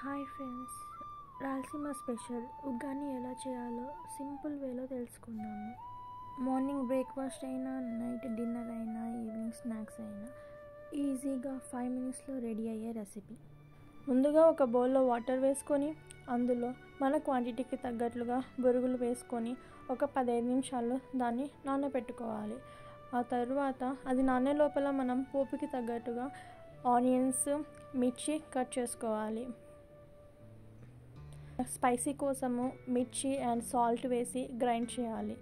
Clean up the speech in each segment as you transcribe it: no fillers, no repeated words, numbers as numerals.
Hi friends, Rayalaseema special uggani ఎలా చేయాలో simple వేలో తెలుసుకుందాము. మార్నింగ్ బ్రేక్ఫాస్ట్ అయినా, నైట్ డిన్నర్ అయినా, ఈవినింగ్ స్నాక్స్ అయినా ఈజీగా 5 minutesలో రెడీ అయ్యే రెసిపీ. ముందుగా ఒక బౌల్లో వాటర్ వేసుకొని అందులో మన క్వాంటిటీకి తగ్గట్లుగా బొరుగులు వేసుకొని ఒక 15 నిమిషాలు దాన్ని నానబెట్టుకోవాలి. ఆ తర్వాత అది నానే లోపల మనం పోపుకి తగ్గట్టుగా ఆనియన్స్, మిర్చి కట్ చేసుకోవాలి. స్పైసీ కోసము మిర్చి అండ్ సాల్ట్ వేసి గ్రైండ్ చేయాలి.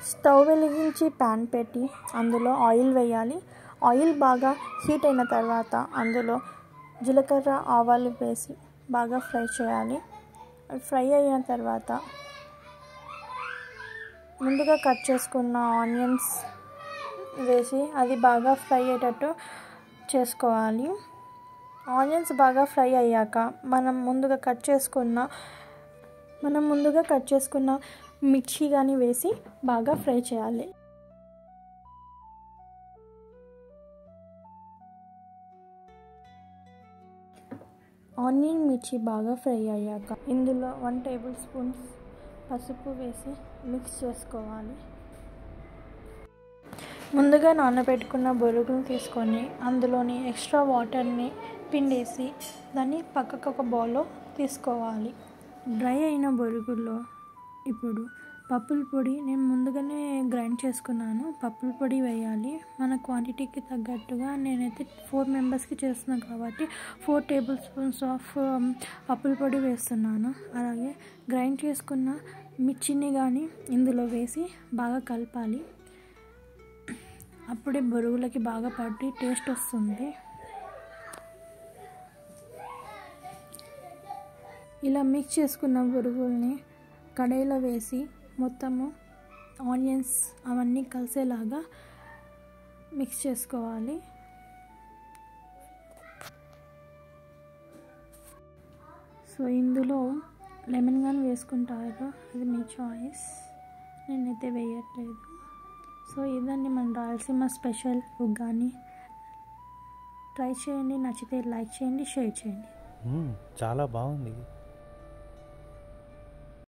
స్టవ్ వెలిగించి ప్యాన్ పెట్టి అందులో ఆయిల్ వేయాలి. ఆయిల్ బాగా హీట్ అయిన తర్వాత అందులో జీలకర్ర, ఆవాలు వేసి బాగా ఫ్రై చేయాలి. ఫ్రై అయిన తర్వాత ముందుగా కట్ చేసుకున్న ఆనియన్స్ వేసి అది బాగా ఫ్రై అయ్యేటట్టు చేసుకోవాలి. ఆనియన్స్ బాగా ఫ్రై అయ్యాక మనం ముందుగా కట్ చేసుకున్న మిర్చి కానీ వేసి బాగా ఫ్రై చేయాలి. ఆనియన్, మిర్చి బాగా ఫ్రై అయ్యాక ఇందులో 1 tablespoon పసుపు వేసి మిక్స్ చేసుకోవాలి. ముందుగా నానబెట్టుకున్న బొరుగులు తీసుకొని అందులోని ఎక్స్ట్రా వాటర్ని పిండేసి దాన్ని పక్కకు ఒక బౌల్లో తీసుకోవాలి. డ్రై అయిన బొరుగుల్లో ఇప్పుడు పప్పుల పొడి నేను ముందుగానే గ్రైండ్ చేసుకున్నాను. పప్పుల పొడి వేయాలి. మన క్వాంటిటీకి తగ్గట్టుగా నేనైతే 4 మెంబర్స్కి చేస్తున్నాను కాబట్టి 4 tablespoons ఆఫ్ పప్పుల పొడి వేస్తున్నాను. అలాగే గ్రైండ్ చేసుకున్న మిర్చిని కానీ ఇందులో వేసి బాగా కలపాలి. అప్పుడే బొరుగులకి బాగా పట్టి టేస్ట్ వస్తుంది. ఇలా మిక్స్ చేసుకున్న బొరుగుల్ని కడాయిలో వేసి మొత్తము ఆనియన్స్ అవన్నీ కలిసేలాగా మిక్స్ చేసుకోవాలి. సో ఇందులో లెమన్ కానీ వేసుకుంటారు, అది మీ చాయిస్. నేనైతే వేయట్లేదు. సో ఇదండి మన రాయలసీమ స్పెషల్ ఉగ్గాని. ట్రై చేయండి, నచ్చితే లైక్ చేయండి, షేర్ చేయండి. చాలా బాగుంది.